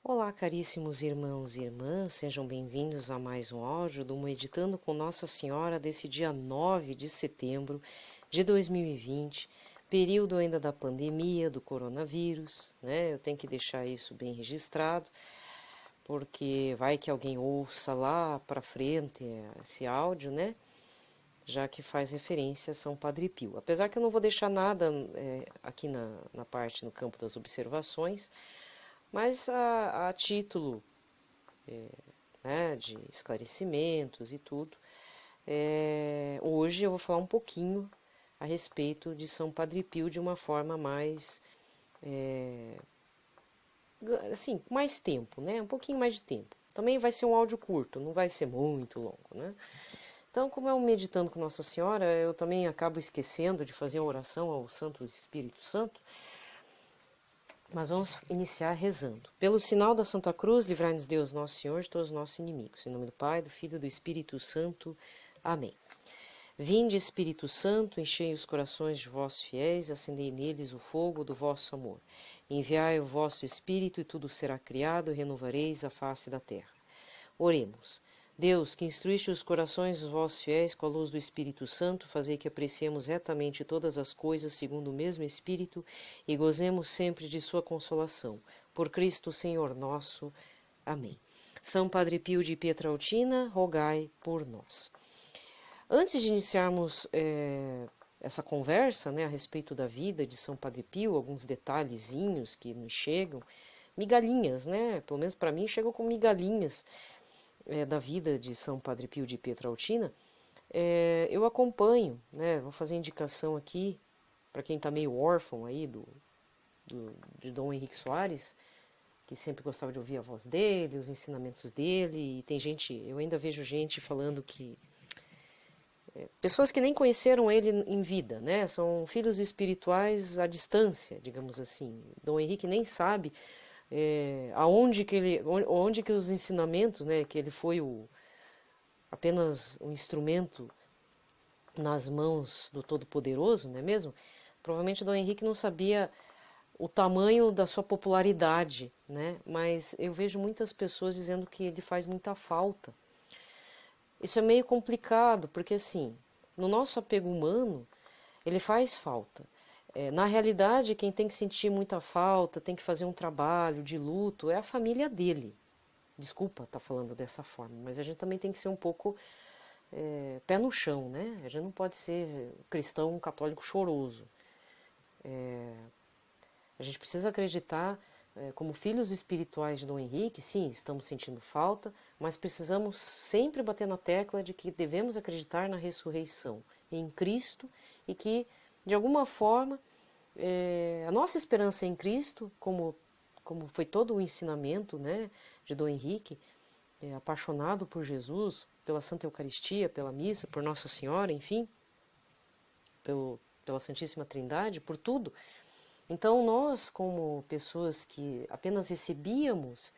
Olá, caríssimos irmãos e irmãs, sejam bem-vindos a mais um áudio do Meditando com Nossa Senhora desse dia 9 de setembro de 2020, período ainda da pandemia, do coronavírus, né? Eu tenho que deixar isso bem registrado, porque vai que alguém ouça lá para frente esse áudio, né? Já que faz referência a São Padre Pio. Apesar que eu não vou deixar nada aqui na parte, no campo das observações, mas a título né, de esclarecimentos e tudo, hoje eu vou falar um pouquinho a respeito de São Padre Pio de uma forma mais, assim, com mais tempo, né? Um pouquinho mais de tempo. Também vai ser um áudio curto, não vai ser muito longo, né? Então, como eu meditando com Nossa Senhora, eu também acabo esquecendo de fazer a oração ao Santo Espírito Santo, mas vamos iniciar rezando. Pelo sinal da Santa Cruz, livrai-nos Deus, nosso Senhor, de todos os nossos inimigos. Em nome do Pai, do Filho e do Espírito Santo. Amém. Vinde, Espírito Santo, enchei os corações de vossos fiéis, acendei neles o fogo do vosso amor. Enviai o vosso Espírito, e tudo será criado, e renovareis a face da terra. Oremos. Deus, que instruíste os corações dos vossos fiéis com a luz do Espírito Santo, fazei que apreciemos retamente todas as coisas segundo o mesmo Espírito e gozemos sempre de sua consolação. Por Cristo Senhor nosso. Amém. São Padre Pio de Pietrautina, rogai por nós. Antes de iniciarmos essa conversa, né, a respeito da vida de São Padre Pio, alguns detalhezinhos que nos chegam, migalhinhas, né? Pelo menos para mim chegam com migalhinhas da vida de São Padre Pio de Pietrautina, eu acompanho, né, vou fazer indicação aqui para quem está meio órfão aí de Dom Henrique Soares, que sempre gostava de ouvir a voz dele, os ensinamentos dele, e tem gente, eu ainda vejo gente falando que pessoas que nem conheceram ele em vida, né, são filhos espirituais à distância, digamos assim. Dom Henrique nem sabe onde que os ensinamentos, né, que ele foi apenas um instrumento nas mãos do Todo-Poderoso, não é mesmo? Provavelmente Dom Henrique não sabia o tamanho da sua popularidade, né? Mas eu vejo muitas pessoas dizendo que ele faz muita falta. Isso é meio complicado, porque assim, no nosso apego humano, ele faz falta. Na realidade, quem tem que sentir muita falta, tem que fazer um trabalho de luto, é a família dele. Desculpa estar falando dessa forma, mas a gente também tem que ser um pouco pé no chão, né? A gente não pode ser cristão católico choroso. A gente precisa acreditar, como filhos espirituais de Dom Henrique, sim, estamos sentindo falta, mas precisamos sempre bater na tecla de que devemos acreditar na ressurreição em Cristo e que, de alguma forma, a nossa esperança em Cristo, como foi todo o ensinamento, né, de Dom Henrique, apaixonado por Jesus, pela Santa Eucaristia, pela missa, por Nossa Senhora, enfim, pela Santíssima Trindade, por tudo. Então nós, como pessoas que apenas recebíamos,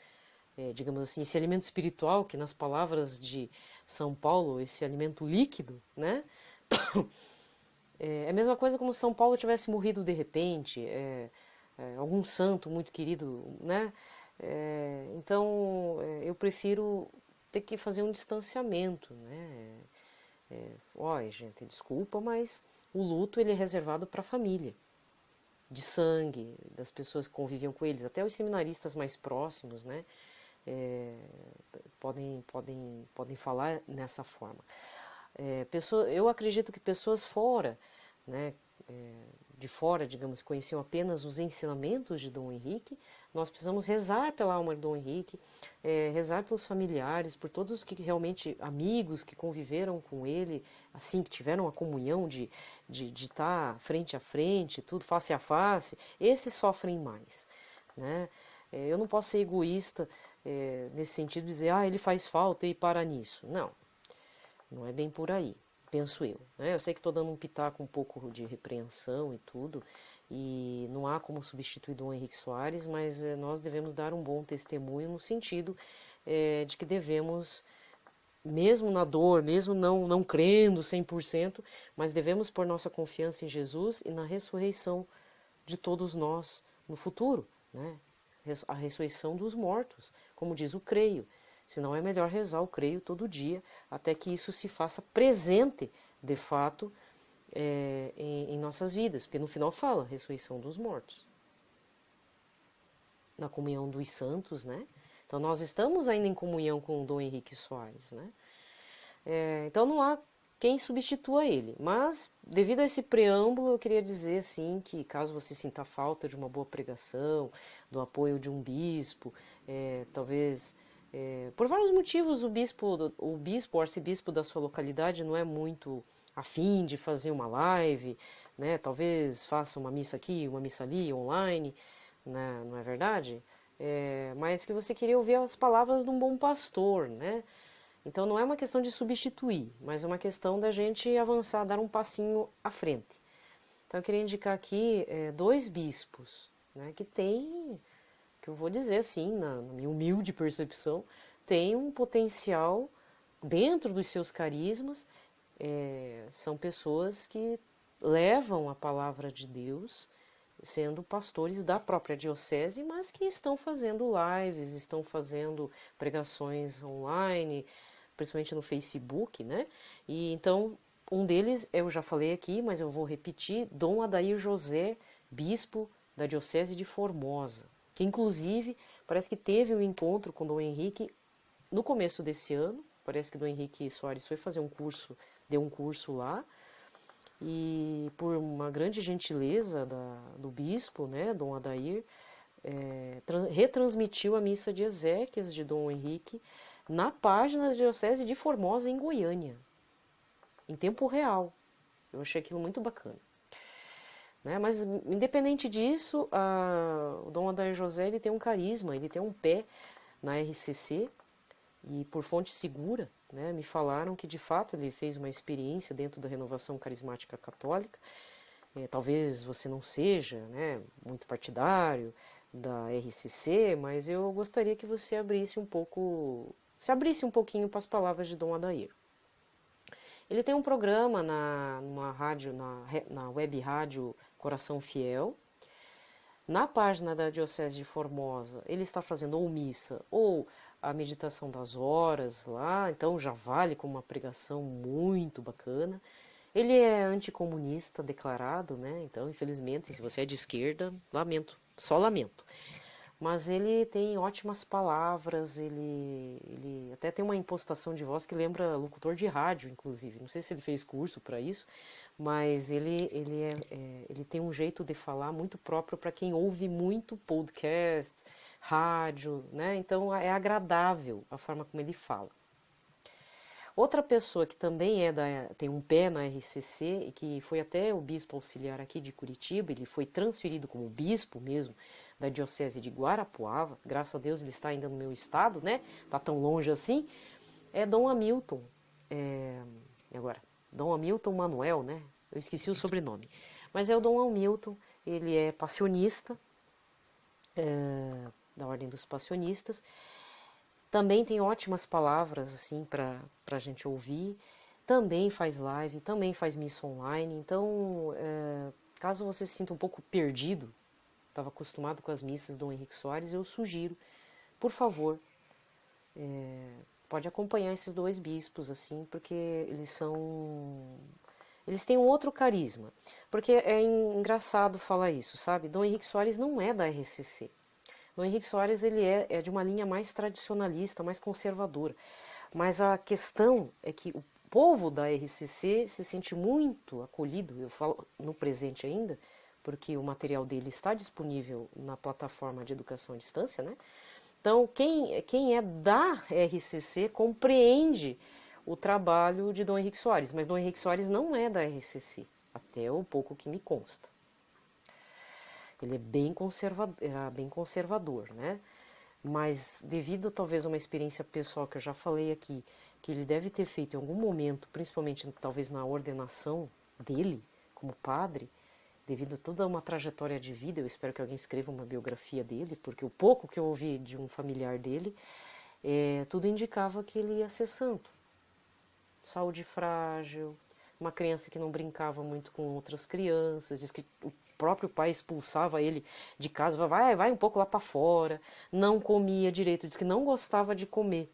digamos assim, esse alimento espiritual, que nas palavras de São Paulo, esse alimento líquido, né? É a mesma coisa como se São Paulo tivesse morrido de repente, algum santo muito querido, né? Então eu prefiro ter que fazer um distanciamento, né? Olha, gente, desculpa, mas o luto ele é reservado para a família, de sangue, das pessoas que conviviam com eles, até os seminaristas mais próximos, né? Podem falar nessa forma. Eu acredito que pessoas fora, né, de fora, digamos, conheciam apenas os ensinamentos de Dom Henrique. Nós precisamos rezar pela alma de Dom Henrique, rezar pelos familiares, por todos que realmente, amigos que conviveram com ele, assim, que tiveram a comunhão de estar frente a frente, tudo face a face, esses sofrem mais, né? Eu não posso ser egoísta nesse sentido de dizer, ele faz falta e para nisso. Não é bem por aí, penso eu, né? Eu sei que estou dando um pitaco um pouco de repreensão e tudo, e não há como substituir Dom Henrique Soares, mas nós devemos dar um bom testemunho no sentido de que devemos, mesmo na dor, mesmo não crendo 100%, mas devemos pôr nossa confiança em Jesus e na ressurreição de todos nós no futuro, né? a ressurreição dos mortos, como diz o creio. Senão é melhor rezar o creio todo dia, até que isso se faça presente, de fato, em nossas vidas. Porque no final fala ressurreição dos mortos. Na comunhão dos santos, né? Então nós estamos ainda em comunhão com o Dom Henrique Soares, né? Então não há quem substitua ele. Mas, devido a esse preâmbulo, eu queria dizer, assim, que caso você sinta falta de uma boa pregação, do apoio de um bispo, talvez... por vários motivos o bispo, o arcebispo da sua localidade não é muito afim de fazer uma live, né? Talvez faça uma missa aqui, uma missa ali, online, né? Não é verdade? Mas que você queria ouvir as palavras de um bom pastor, né? Então não é uma questão de substituir, mas é uma questão da gente avançar, dar um passinho à frente. Então eu queria indicar aqui 2 bispos, né, que tem, que eu vou dizer assim, na minha humilde percepção, tem um potencial dentro dos seus carismas, são pessoas que levam a palavra de Deus, sendo pastores da própria diocese, mas que estão fazendo lives, estão fazendo pregações online, principalmente no Facebook, né? E então, um deles, eu já falei aqui, mas eu vou repetir, Dom Adair José, bispo da diocese de Formosa, que inclusive parece que teve um encontro com Dom Henrique no começo desse ano, parece que Dom Henrique Soares foi fazer um curso, deu um curso lá, e por uma grande gentileza do bispo, né, Dom Adair, retransmitiu a missa de exéquias de Dom Henrique na página da Diocese de Formosa, em Goiânia, em tempo real. Eu achei aquilo muito bacana. Né? Mas, independente disso, o Dom Adair José ele tem um carisma, ele tem um pé na RCC, e por fonte segura, né, me falaram que, de fato, ele fez uma experiência dentro da Renovação Carismática Católica. Talvez você não seja, né, muito partidário da RCC, mas eu gostaria que você se abrisse um pouquinho para as palavras de Dom Adair. Ele tem um programa numa rádio, na web rádio Coração Fiel. Na página da Diocese de Formosa, ele está fazendo ou missa ou a meditação das horas lá, então já vale como uma pregação muito bacana. Ele é anticomunista declarado, né? Então, infelizmente, se você é de esquerda, lamento, só lamento. Mas ele tem ótimas palavras, ele até tem uma impostação de voz que lembra locutor de rádio, inclusive. Não sei se ele fez curso para isso, mas ele tem um jeito de falar muito próprio para quem ouve muito podcast, rádio, né? Então é agradável a forma como ele fala. Outra pessoa que também tem um pé na RCC e que foi até o bispo auxiliar aqui de Curitiba, ele foi transferido como bispo mesmo da Diocese de Guarapuava, graças a Deus ele está ainda no meu estado, né? Tá tão longe assim, é Dom Hamilton. Agora, Dom Hamilton Manuel, né? Eu esqueci o sobrenome. Mas é o Dom Hamilton, ele é passionista, da Ordem dos Passionistas. Também tem ótimas palavras assim para a gente ouvir. Também faz live, também faz missa online. Então, caso você se sinta um pouco perdido, estava acostumado com as missas do Dom Henrique Soares, eu sugiro, por favor, pode acompanhar esses 2 bispos, assim, porque eles têm um outro carisma. Porque é engraçado falar isso, sabe? Dom Henrique Soares não é da RCC. Dom Henrique Soares ele é de uma linha mais tradicionalista, mais conservadora. Mas a questão é que o povo da RCC se sente muito acolhido, eu falo no presente ainda, porque o material dele está disponível na plataforma de educação à distância, né? Então, quem é da RCC compreende o trabalho de Dom Henrique Soares, mas Dom Henrique Soares não é da RCC, até o pouco que me consta. Ele é era bem conservador, né? Mas devido talvez a uma experiência pessoal que eu já falei aqui, que ele deve ter feito em algum momento, principalmente talvez na ordenação dele como padre, devido a toda uma trajetória de vida, eu espero que alguém escreva uma biografia dele, porque o pouco que eu ouvi de um familiar dele, tudo indicava que ele ia ser santo. Saúde frágil, uma criança que não brincava muito com outras crianças, diz que próprio pai expulsava ele de casa, vai um pouco lá para fora, não comia direito, diz que não gostava de comer.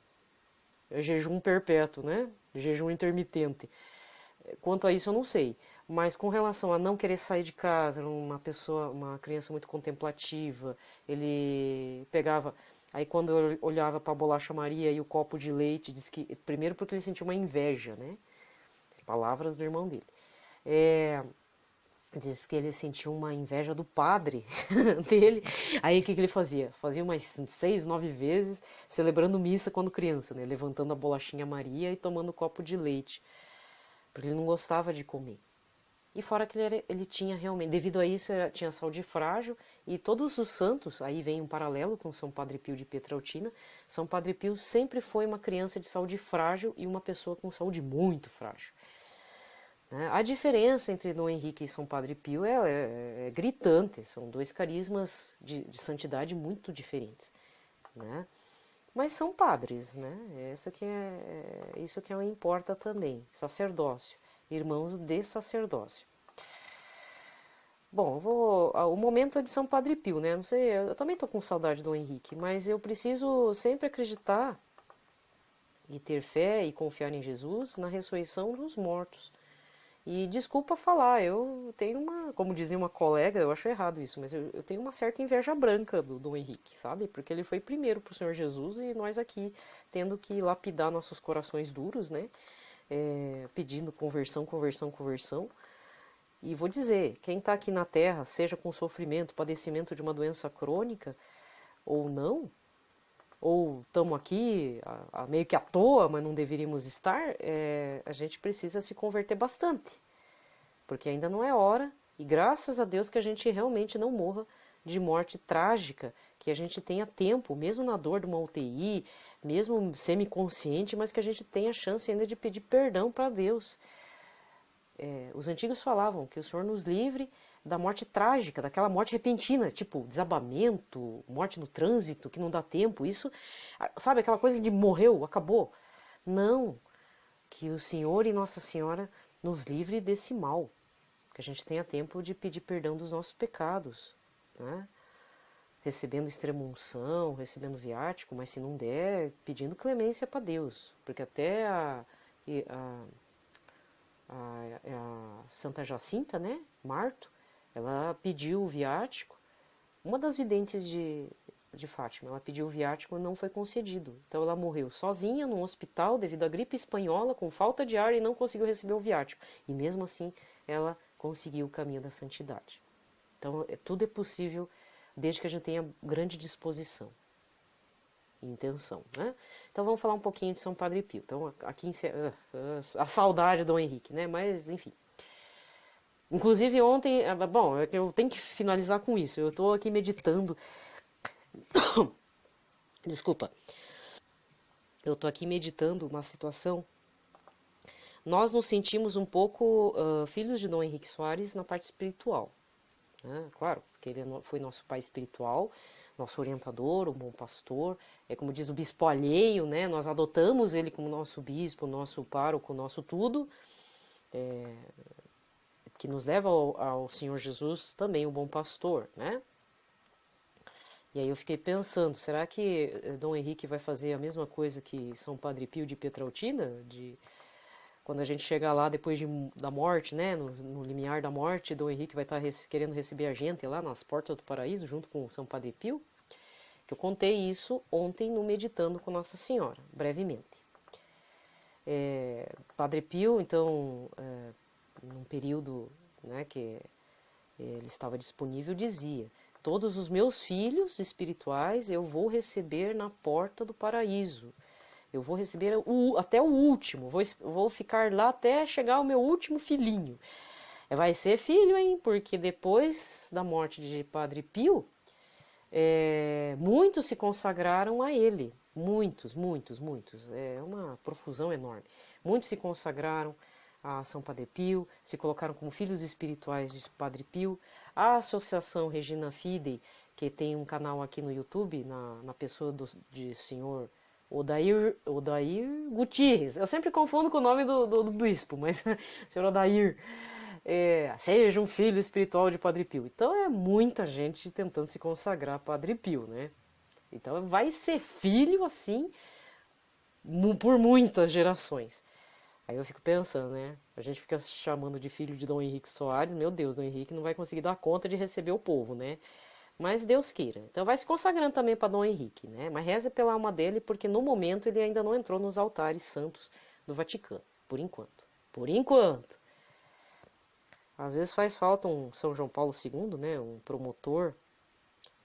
É jejum perpétuo, né? Jejum intermitente. Quanto a isso eu não sei, mas com relação a não querer sair de casa, era uma criança muito contemplativa, ele pegava, aí quando eu olhava para a bolacha Maria e o copo de leite, diz que primeiro porque ele sentia uma inveja, né? Palavras do irmão dele. Diz que ele sentiu uma inveja do padre dele. Aí o que ele fazia? Fazia umas 6, 9 vezes, celebrando missa quando criança, né? Levantando a bolachinha Maria e tomando um copo de leite. Porque ele não gostava de comer. E fora que ele tinha realmente, devido a isso, ele tinha saúde frágil. E todos os santos, aí vem um paralelo com São Padre Pio de Pietrelcina. São Padre Pio sempre foi uma criança de saúde frágil e uma pessoa com saúde muito frágil. A diferença entre Dom Henrique e São Padre Pio é gritante, são dois carismas de santidade muito diferentes, né? Mas são padres, né? Isso que importa também, sacerdócio, irmãos de sacerdócio. Bom, o momento é de São Padre Pio, né? Não sei, eu também estou com saudade do Dom Henrique, mas eu preciso sempre acreditar e ter fé e confiar em Jesus na ressurreição dos mortos. E desculpa falar, eu tenho como dizia uma colega, eu acho errado isso, mas eu tenho uma certa inveja branca do Dom Henrique, sabe? Porque ele foi primeiro para o Senhor Jesus e nós aqui tendo que lapidar nossos corações duros, né? Pedindo conversão, conversão, conversão. E vou dizer, quem está aqui na Terra, seja com sofrimento, padecimento de uma doença crônica ou não, ou estamos aqui meio que à toa, mas não deveríamos estar, a gente precisa se converter bastante, porque ainda não é hora, e graças a Deus que a gente realmente não morra de morte trágica, que a gente tenha tempo, mesmo na dor de uma UTI, mesmo semi-consciente, mas que a gente tenha chance ainda de pedir perdão para Deus. Os antigos falavam que o Senhor nos livre da morte trágica, daquela morte repentina, tipo desabamento, morte no trânsito, que não dá tempo, isso, sabe, aquela coisa de morreu, acabou. Não, que o Senhor e Nossa Senhora nos livre desse mal, que a gente tenha tempo de pedir perdão dos nossos pecados, né? Recebendo extrema-unção, recebendo viático, mas se não der, pedindo clemência para Deus, porque até a Santa Jacinta, né, Marto, ela pediu o viático, uma das videntes de Fátima, ela pediu o viático e não foi concedido. Então ela morreu sozinha num hospital devido à gripe espanhola, com falta de ar e não conseguiu receber o viático. E mesmo assim ela conseguiu o caminho da santidade. Então tudo é possível desde que a gente tenha grande disposição e intenção, né? Então vamos falar um pouquinho de São Padre Pio. Então aqui a saudade do Dom Henrique, né? Mas enfim. Inclusive ontem, bom, eu tenho que finalizar com isso. Eu estou aqui meditando. Desculpa. Eu estou aqui meditando uma situação. Nós nos sentimos um pouco filhos de Dom Henrique Soares na parte espiritual, né? Claro, porque ele foi nosso pai espiritual, nosso orientador, um bom pastor. É como diz o bispo alheio, né? Nós adotamos ele como nosso bispo, nosso pároco, nosso tudo. Que nos leva ao Senhor Jesus também, o bom pastor, né? E aí eu fiquei pensando, será que Dom Henrique vai fazer a mesma coisa que São Padre Pio de Pietrelcina? Quando a gente chegar lá depois da morte, né? No limiar da morte, Dom Henrique vai estar querendo receber a gente lá nas portas do paraíso, junto com São Padre Pio? Que eu contei isso ontem no Meditando com Nossa Senhora, brevemente. Padre Pio, então, num período, né, que ele estava disponível, dizia: todos os meus filhos espirituais eu vou receber na porta do paraíso. Eu vou receber até o último, vou ficar lá até chegar o meu último filhinho. Vai ser filho, hein? Porque depois da morte de Padre Pio, muitos se consagraram a ele. Muitos. É uma profusão enorme. Muitos se consagraram a São Padre Pio, se colocaram como filhos espirituais de Padre Pio. A Associação Regina Fidei, que tem um canal aqui no YouTube, na pessoa de senhor Odair Gutierrez. Eu sempre confundo com o nome do bispo, mas senhor Odair. Seja um filho espiritual de Padre Pio. Então é muita gente tentando se consagrar a Padre Pio, né? Então vai ser filho assim por muitas gerações. Aí eu fico pensando, né? A gente fica chamando de filho de Dom Henrique Soares, meu Deus, Dom Henrique não vai conseguir dar conta de receber o povo, né? Mas Deus queira. Então vai se consagrando também para Dom Henrique, né? Mas reza pela alma dele, porque no momento ele ainda não entrou nos altares santos do Vaticano, por enquanto. Por enquanto. Às vezes faz falta um São João Paulo II, né? Um promotor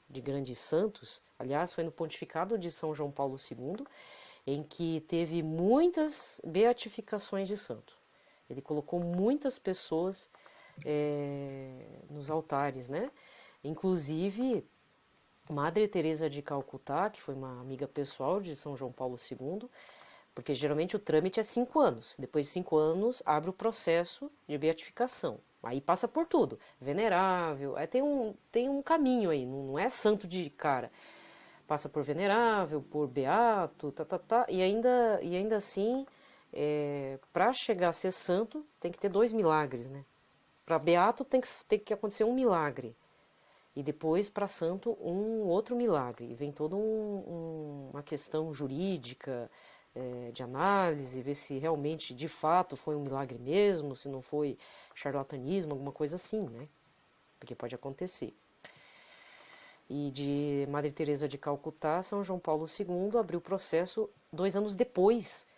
de grandes santos. Aliás, foi no pontificado de São João Paulo II em que teve muitas beatificações de santo. Ele colocou muitas pessoas nos altares, né? Inclusive, Madre Teresa de Calcutá, que foi uma amiga pessoal de São João Paulo II, porque geralmente o trâmite é 5 anos. Depois de 5 anos, abre o processo de beatificação. Aí passa por tudo, venerável, aí tem um caminho aí, não é santo de cara. Passa por venerável, por beato, e ainda assim, para chegar a ser santo, tem que ter 2 milagres, né? Para beato tem que acontecer um milagre, e depois para santo um outro milagre. E vem toda uma questão jurídica, de análise, ver se realmente, de fato, foi um milagre mesmo, se não foi charlatanismo, alguma coisa assim, né? Porque pode acontecer. E de Madre Teresa de Calcutá, São João Paulo II abriu o processo 2 anos depois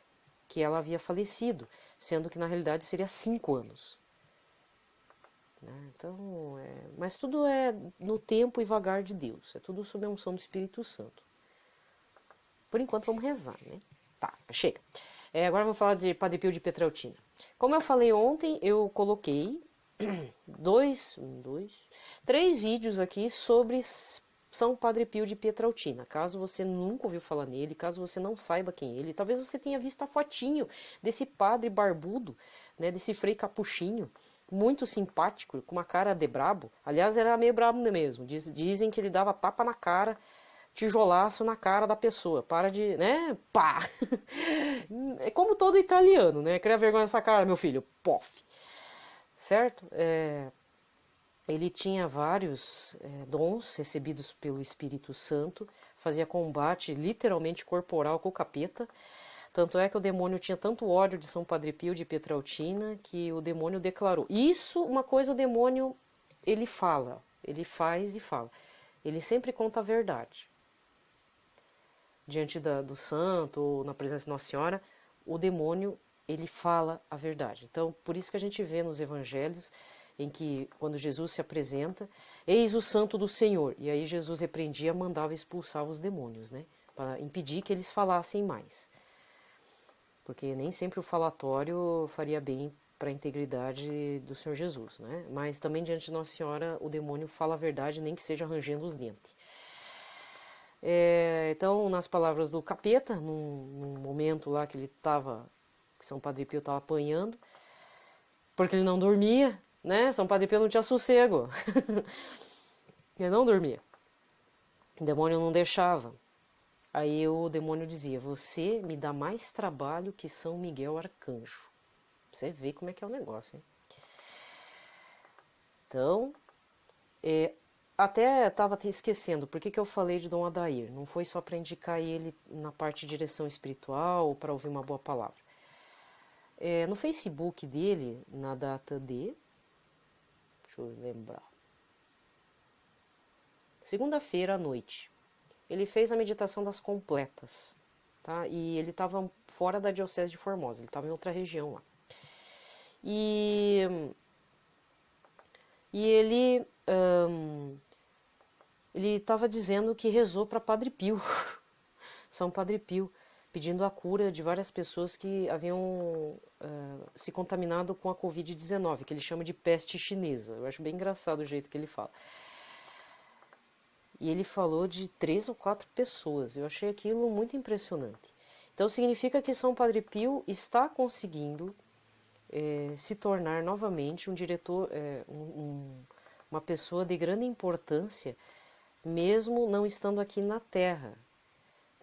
que ela havia falecido, sendo que na realidade seria 5 anos. Então, mas tudo é no tempo e vagar de Deus, é tudo sob a unção do Espírito Santo. Por enquanto vamos rezar, né? Tá, chega. Agora vamos falar de Padre Pio de Pietrelcina. Como eu falei ontem, eu coloquei 3 vídeos aqui sobre São Padre Pio de Pietrelcina. Caso você nunca ouviu falar nele, caso você não saiba quem é ele, talvez você tenha visto a fotinho desse padre barbudo, né, desse frei capuchinho, muito simpático, com uma cara de brabo. Aliás, era meio brabo mesmo. Dizem que ele dava tapa na cara, tijolaço na cara da pessoa. Para de, né? Pá! É como todo italiano, né? Cria vergonha nessa cara, meu filho. Pof! Certo? Ele tinha vários dons recebidos pelo Espírito Santo, fazia combate literalmente corporal com o capeta. Tanto é que o demônio tinha tanto ódio de São Padre Pio de Pietrelcina que o demônio declarou. Isso, uma coisa, o demônio, ele fala, ele faz e fala. Ele sempre conta a verdade. Diante do santo ou na presença de Nossa Senhora, o demônio, ele fala a verdade. Então, por isso que a gente vê nos evangelhos, em que quando Jesus se apresenta, eis o santo do Senhor. E aí Jesus repreendia, mandava expulsar os demônios, né? Para impedir que eles falassem mais. Porque nem sempre o falatório faria bem para a integridade do Senhor Jesus, né? Mas também diante de Nossa Senhora, o demônio fala a verdade, nem que seja arranjando os dentes. Então, nas palavras do capeta, num momento lá que ele estava, São Padre Pio estava apanhando, porque ele não dormia, né? São Padre Pio não tinha sossego. Ele não dormia. O demônio não deixava. Aí o demônio dizia, você me dá mais trabalho que São Miguel Arcanjo. Você vê como é que é o negócio, hein? Então, até estava esquecendo, por que eu falei de Dom Adair? Não foi só para indicar ele na parte de direção espiritual ou para ouvir uma boa palavra. No Facebook dele, na data de... Deixa eu lembrar. Segunda-feira à noite. Ele fez a meditação das completas, tá? E ele estava fora da Diocese de Formosa, ele estava em outra região lá. E ele estava dizendo que rezou para Padre Pio, São Padre Pio, pedindo a cura de várias pessoas que haviam se contaminado com a Covid-19, que ele chama de peste chinesa. Eu acho bem engraçado o jeito que ele fala. E ele falou de 3 ou 4 pessoas. Eu achei aquilo muito impressionante. Então significa que São Padre Pio está conseguindo se tornar novamente um diretor, uma pessoa de grande importância, mesmo não estando aqui na Terra,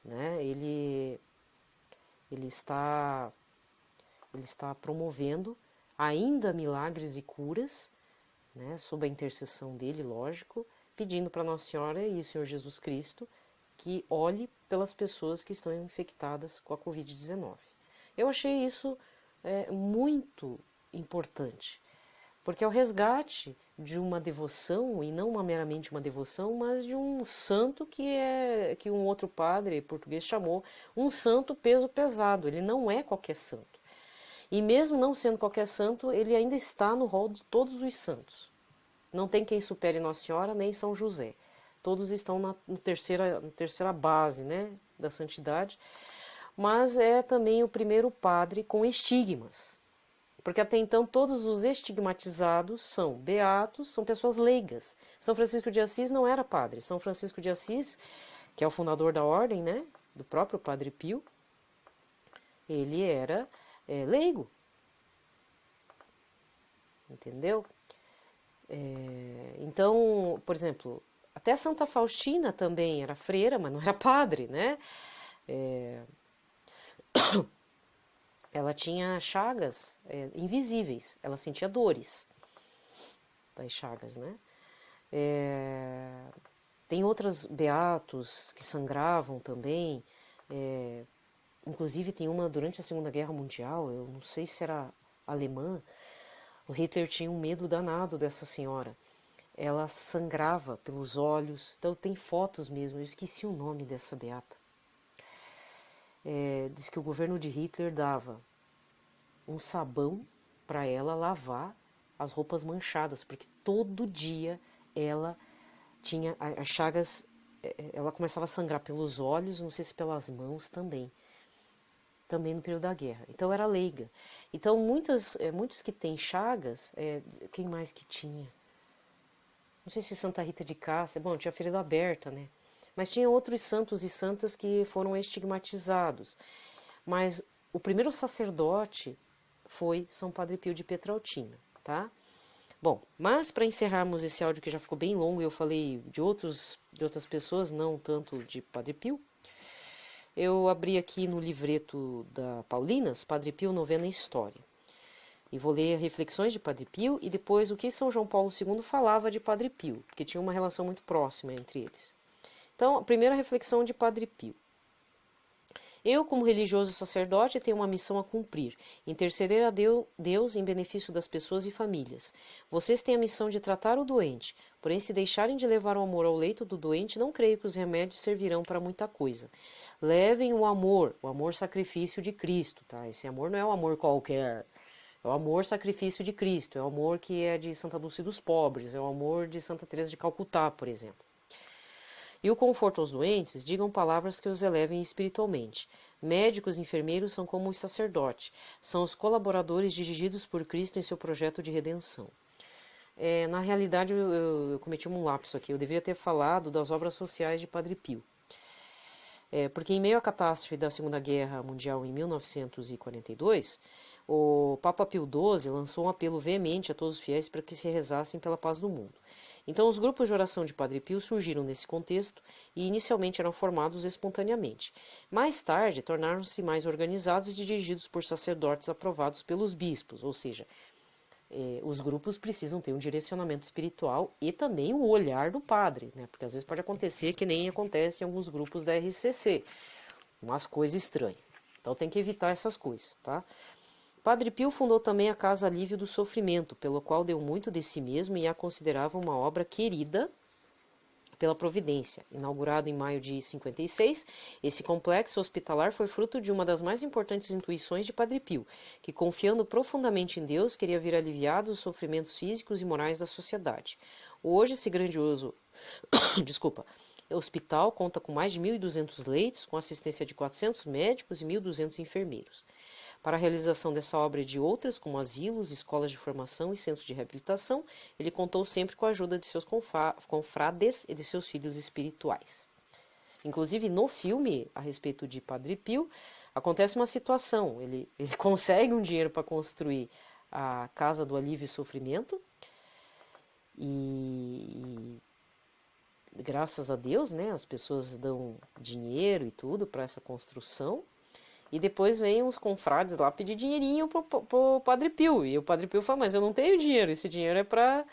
né? Ele está promovendo ainda milagres e curas, né, sob a intercessão dele, lógico, pedindo para Nossa Senhora e o Senhor Jesus Cristo que olhe pelas pessoas que estão infectadas com a Covid-19. Eu achei isso muito importante, porque é o resgate de uma devoção, e não meramente uma devoção, mas de um santo que um outro padre português chamou um santo peso pesado. Ele não é qualquer santo. E mesmo não sendo qualquer santo, ele ainda está no rol de todos os santos. Não tem quem supere Nossa Senhora nem São José. Todos estão na terceira base, né, da santidade. Mas é também o primeiro padre com estigmas. Porque até então todos os estigmatizados são beatos, são pessoas leigas. São Francisco de Assis não era padre. São Francisco de Assis, que é o fundador da ordem, né, do próprio Padre Pio, ele era leigo. Entendeu? Então, por exemplo, até Santa Faustina também era freira, mas não era padre, né? Ela tinha chagas invisíveis, ela sentia dores das chagas, né? Tem outros beatos que sangravam também, inclusive tem uma durante a Segunda Guerra Mundial, eu não sei se era alemã, o Hitler tinha um medo danado dessa senhora. Ela sangrava pelos olhos, então tem fotos mesmo, eu esqueci o nome dessa beata. Diz que o governo de Hitler dava um sabão para ela lavar as roupas manchadas, porque todo dia ela tinha as chagas, ela começava a sangrar pelos olhos, não sei se pelas mãos também no período da guerra. Então era leiga. Então muitos que têm chagas, quem mais que tinha? Não sei se Santa Rita de Cássia, bom, tinha a ferida aberta, né? Mas tinha outros santos e santas que foram estigmatizados. Mas o primeiro sacerdote foi São Padre Pio de Pietrelcina, tá? Bom, mas para encerrarmos esse áudio que já ficou bem longo e eu falei de outras pessoas, não tanto de Padre Pio, eu abri aqui no livreto da Paulinas, Padre Pio, Novena e História. E vou ler reflexões de Padre Pio e depois o que São João Paulo II falava de Padre Pio, porque tinha uma relação muito próxima entre eles. Então, a primeira reflexão de Padre Pio. Eu, como religioso sacerdote, tenho uma missão a cumprir, interceder a Deus em benefício das pessoas e famílias. Vocês têm a missão de tratar o doente, porém, se deixarem de levar o amor ao leito do doente, não creio que os remédios servirão para muita coisa. Levem o amor sacrifício de Cristo, tá? Esse amor não é um amor qualquer, é o amor sacrifício de Cristo, é o amor que é de Santa Dulce dos Pobres, é o amor de Santa Teresa de Calcutá, por exemplo. E o conforto aos doentes, digam palavras que os elevem espiritualmente. Médicos e enfermeiros são como os sacerdotes, são os colaboradores dirigidos por Cristo em seu projeto de redenção. Na realidade, eu cometi um lapso aqui, eu deveria ter falado das obras sociais de Padre Pio. Porque em meio à catástrofe da Segunda Guerra Mundial em 1942, o Papa Pio XII lançou um apelo veemente a todos os fiéis para que se rezassem pela paz do mundo. Então, os grupos de oração de Padre Pio surgiram nesse contexto e inicialmente eram formados espontaneamente. Mais tarde, tornaram-se mais organizados e dirigidos por sacerdotes aprovados pelos bispos, ou seja, os grupos precisam ter um direcionamento espiritual e também o olhar do padre, né? Porque às vezes pode acontecer que nem acontece em alguns grupos da RCC, umas coisas estranhas. Então tem que evitar essas coisas, tá? Padre Pio fundou também a Casa Alívio do Sofrimento, pelo qual deu muito de si mesmo e a considerava uma obra querida pela Providência. Inaugurado em maio de 56, esse complexo hospitalar foi fruto de uma das mais importantes intuições de Padre Pio, que, confiando profundamente em Deus, queria vir aliviados os sofrimentos físicos e morais da sociedade. Hoje, esse grandioso hospital conta com mais de 1.200 leitos, com assistência de 400 médicos e 1.200 enfermeiros. Para a realização dessa obra e de outras, como asilos, escolas de formação e centros de reabilitação, ele contou sempre com a ajuda de seus confrades e de seus filhos espirituais. Inclusive, no filme, a respeito de Padre Pio, acontece uma situação. Ele consegue um dinheiro para construir a Casa do Alívio e Sofrimento e graças a Deus, né, as pessoas dão dinheiro e tudo para essa construção. E depois vem os confrades lá pedir dinheirinho pro Padre Pio. E o Padre Pio fala, mas eu não tenho dinheiro, esse dinheiro é para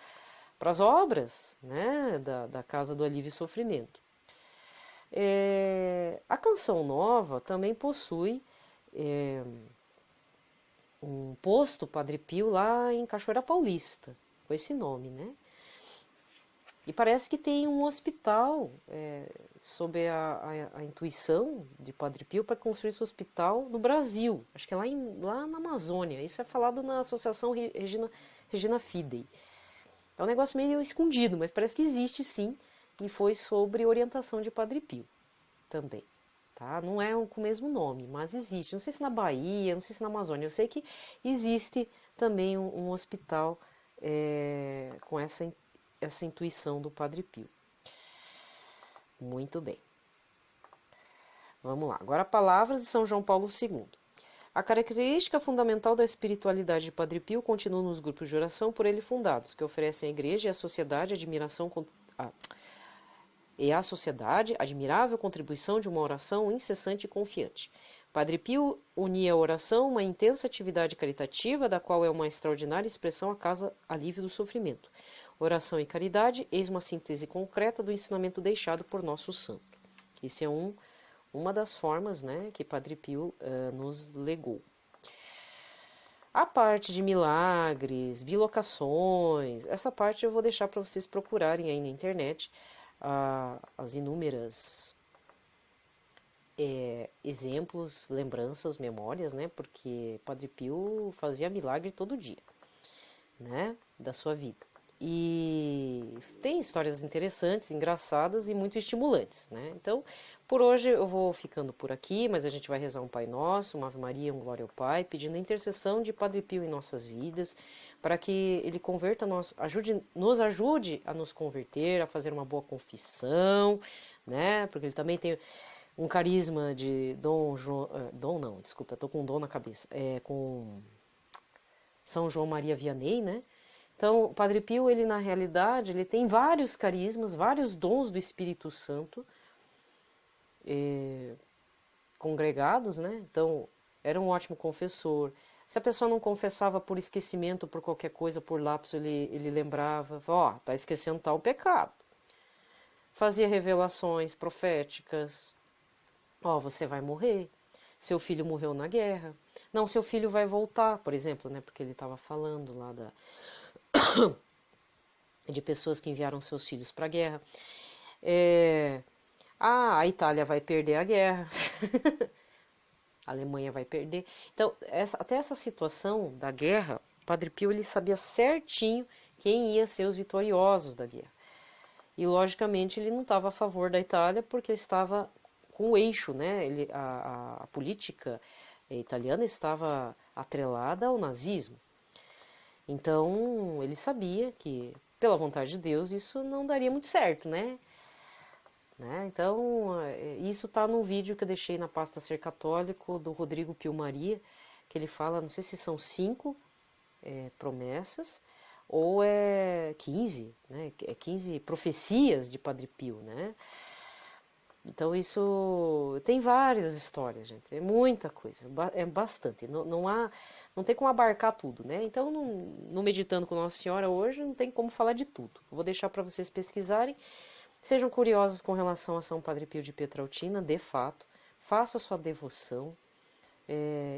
as obras, né, da Casa do Alívio e Sofrimento. A Canção Nova também possui um posto Padre Pio lá em Cachoeira Paulista, com esse nome, né? E parece que tem um hospital sob a intuição de Padre Pio para construir esse hospital no Brasil. Acho que é lá na Amazônia. Isso é falado na Associação Regina Fidei. É um negócio meio escondido, mas parece que existe sim. E foi sobre orientação de Padre Pio também. Tá? Não é com o mesmo nome, mas existe. Não sei se na Bahia, não sei se na Amazônia. Eu sei que existe também um hospital com essa intuição do Padre Pio. Muito bem. Vamos lá. Agora, palavras de São João Paulo II. A característica fundamental da espiritualidade de Padre Pio continua nos grupos de oração por ele fundados, que oferecem à Igreja e à sociedade admirável contribuição de uma oração incessante e confiante. Padre Pio unia a oração a uma intensa atividade caritativa, da qual é uma extraordinária expressão a Casa Alívio do Sofrimento. Oração e caridade, eis uma síntese concreta do ensinamento deixado por nosso santo. Isso é uma das formas, né, que Padre Pio nos legou. A parte de milagres, bilocações, essa parte eu vou deixar para vocês procurarem aí na internet as inúmeras exemplos, lembranças, memórias, né, porque Padre Pio fazia milagre todo dia, né, da sua vida. E tem histórias interessantes, engraçadas e muito estimulantes, né? Então, por hoje eu vou ficando por aqui, mas a gente vai rezar um Pai Nosso, uma Ave Maria, um Glória ao Pai, pedindo a intercessão de Padre Pio em nossas vidas, para que ele nos ajude a nos converter, a fazer uma boa confissão, né? Porque ele também tem um carisma de Dom João... Dom não, desculpa, eu tô com Dom na cabeça. Com São João Maria Vianney, né? Então, o Padre Pio, ele na realidade, ele tem vários carismas, vários dons do Espírito Santo congregados, né? Então, era um ótimo confessor. Se a pessoa não confessava por esquecimento, por qualquer coisa, por lapso, ele lembrava, tá esquecendo tal pecado. Fazia revelações proféticas. Você vai morrer. Seu filho morreu na guerra. Não, seu filho vai voltar, por exemplo, né? Porque ele estava falando lá de pessoas que enviaram seus filhos para a guerra. A Itália vai perder a guerra. A Alemanha vai perder. Então, até essa situação da guerra, Padre Pio ele sabia certinho quem ia ser os vitoriosos da guerra. E, logicamente, ele não estava a favor da Itália porque estava com o eixo, né? A política italiana estava atrelada ao nazismo. Então, ele sabia que, pela vontade de Deus, isso não daria muito certo, né? Então, isso está no vídeo que eu deixei na pasta Ser Católico, do Rodrigo Pio Maria, que ele fala, não sei se são 5 promessas ou 15, né? 15 profecias de Padre Pio, né? Então, isso tem várias histórias, gente, é muita coisa, é bastante, não tem como abarcar tudo, né? Então, no Meditando com Nossa Senhora hoje, não tem como falar de tudo. Vou deixar para vocês pesquisarem. Sejam curiosos com relação a São Padre Pio de Pietrautina, de fato. Faça sua devoção.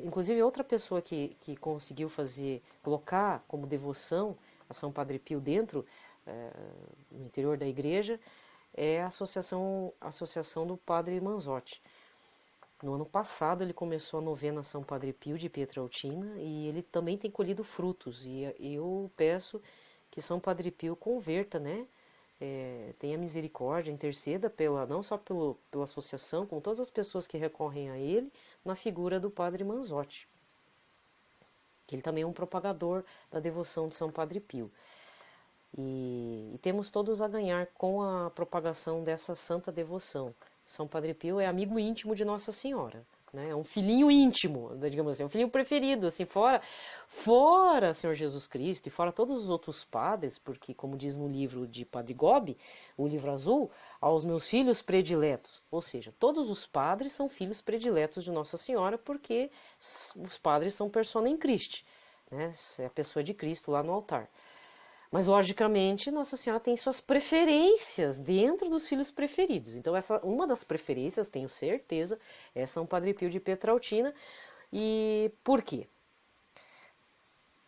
Inclusive, outra pessoa que conseguiu colocar como devoção a São Padre Pio dentro, no interior da igreja, é a Associação do Padre Manzotti. No ano passado ele começou a novena São Padre Pio de Pietrautina e ele também tem colhido frutos. E eu peço que São Padre Pio converta, né? Tenha misericórdia, interceda não só pela associação, como todas as pessoas que recorrem a ele, na figura do Padre Manzotti. Ele também é um propagador da devoção de São Padre Pio. E temos todos a ganhar com a propagação dessa santa devoção. São Padre Pio é amigo íntimo de Nossa Senhora, né? É um filhinho íntimo, digamos assim, é um filhinho preferido, assim, fora Senhor Jesus Cristo e fora todos os outros padres, porque, como diz no livro de Padre Gobi, o livro azul, aos meus filhos prediletos, ou seja, todos os padres são filhos prediletos de Nossa Senhora, porque os padres são persona in Christi, né? É a pessoa de Cristo lá no altar. Mas, logicamente, Nossa Senhora tem suas preferências dentro dos filhos preferidos. Então, uma das preferências, tenho certeza, é São Padre Pio de Pietrelcina. E por quê?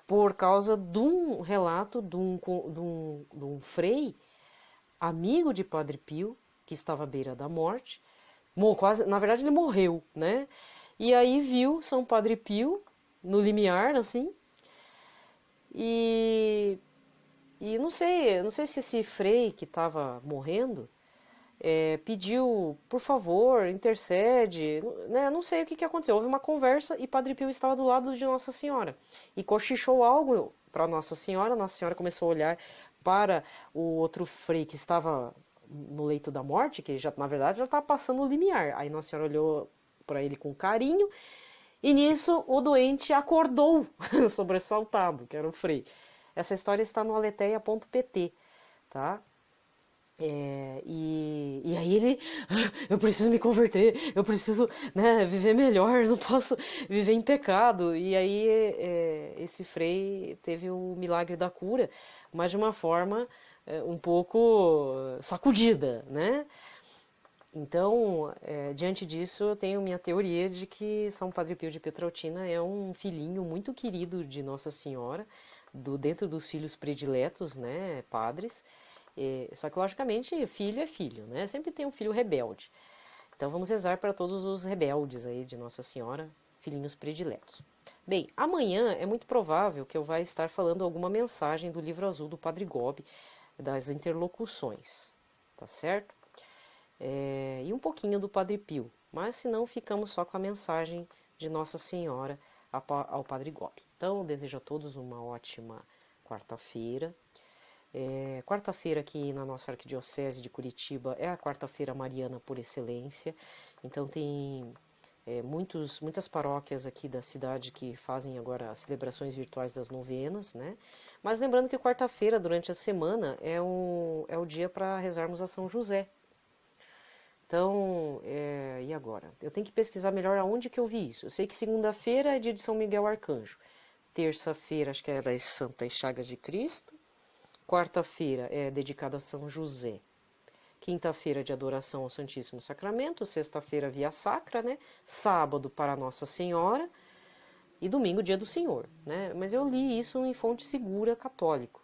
Por causa de um relato de um frei, amigo de Padre Pio, que estava à beira da morte. Quase, na verdade, ele morreu, né? E aí viu São Padre Pio no limiar, assim, e não sei se esse frei que estava morrendo pediu, por favor, intercede, né? Não sei o que aconteceu. Houve uma conversa e Padre Pio estava do lado de Nossa Senhora e cochichou algo para Nossa Senhora. Nossa Senhora começou a olhar para o outro frei que estava no leito da morte, que já, na verdade, já estava passando o limiar. Aí Nossa Senhora olhou para ele com carinho e nisso o doente acordou, sobressaltado, que era o frei. Essa história está no aleteia.pt, tá? E aí ele, eu preciso me converter, eu preciso, né, viver melhor, não posso viver em pecado. E aí esse frei teve o milagre da cura, mas de uma forma um pouco sacudida, né? Então, diante disso, eu tenho minha teoria de que São Padre Pio de Pietrelcina é um filhinho muito querido de Nossa Senhora, dentro dos filhos prediletos, né, padres. Só que, logicamente, filho é filho, né? Sempre tem um filho rebelde. Então, vamos rezar para todos os rebeldes aí de Nossa Senhora, filhinhos prediletos. Bem, amanhã é muito provável que eu vá estar falando alguma mensagem do livro azul do Padre Gobi, das interlocuções, tá certo? E um pouquinho do Padre Pio, mas se não, ficamos só com a mensagem de Nossa Senhora ao Padre Gobi. Então, desejo a todos uma ótima quarta-feira. Quarta-feira aqui na nossa Arquidiocese de Curitiba é a quarta-feira mariana por excelência. Então tem muitas paróquias aqui da cidade que fazem agora as celebrações virtuais das novenas, né? Mas lembrando que quarta-feira, durante a semana, é o dia para rezarmos a São José. Então, e agora? Eu tenho que pesquisar melhor aonde que eu vi isso. Eu sei que segunda-feira é dia de São Miguel Arcanjo. Terça-feira, acho que é das Santas Chagas de Cristo. Quarta-feira é dedicada a São José. Quinta-feira de adoração ao Santíssimo Sacramento. Sexta-feira via sacra, né? Sábado para Nossa Senhora. E domingo, dia do Senhor, né? Mas eu li isso em fonte segura católico.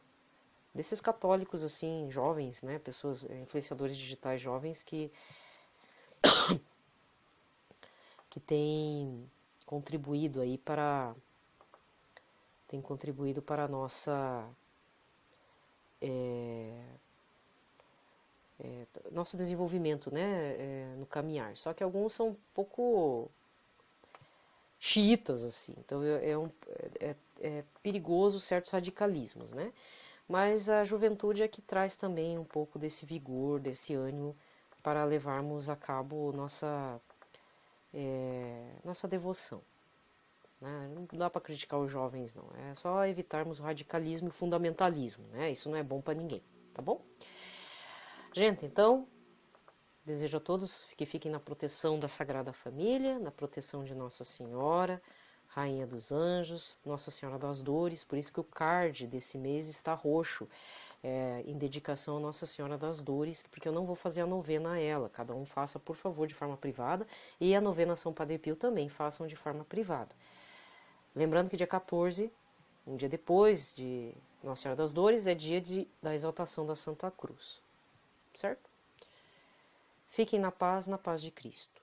Desses católicos, assim, jovens, né? Pessoas, influenciadores digitais jovens que têm contribuído aí para a nossa nosso desenvolvimento, né, no caminhar. Só que alguns são um pouco xiitas, assim, então é perigoso certos radicalismos, né? Mas a juventude é que traz também um pouco desse vigor, desse ânimo para levarmos a cabo nossa devoção. Né? Não dá para criticar os jovens, não. É só evitarmos o radicalismo e o fundamentalismo, né? Isso não é bom para ninguém, tá bom? Gente, então, desejo a todos que fiquem na proteção da Sagrada Família, na proteção de Nossa Senhora, Rainha dos Anjos, Nossa Senhora das Dores, por isso que o card desse mês está roxo, em dedicação a Nossa Senhora das Dores, porque eu não vou fazer a novena a ela, cada um faça, por favor, de forma privada, e a novena a São Padre Pio também façam de forma privada. Lembrando que dia 14, um dia depois de Nossa Senhora das Dores, é dia da exaltação da Santa Cruz, certo? Fiquem na paz de Cristo.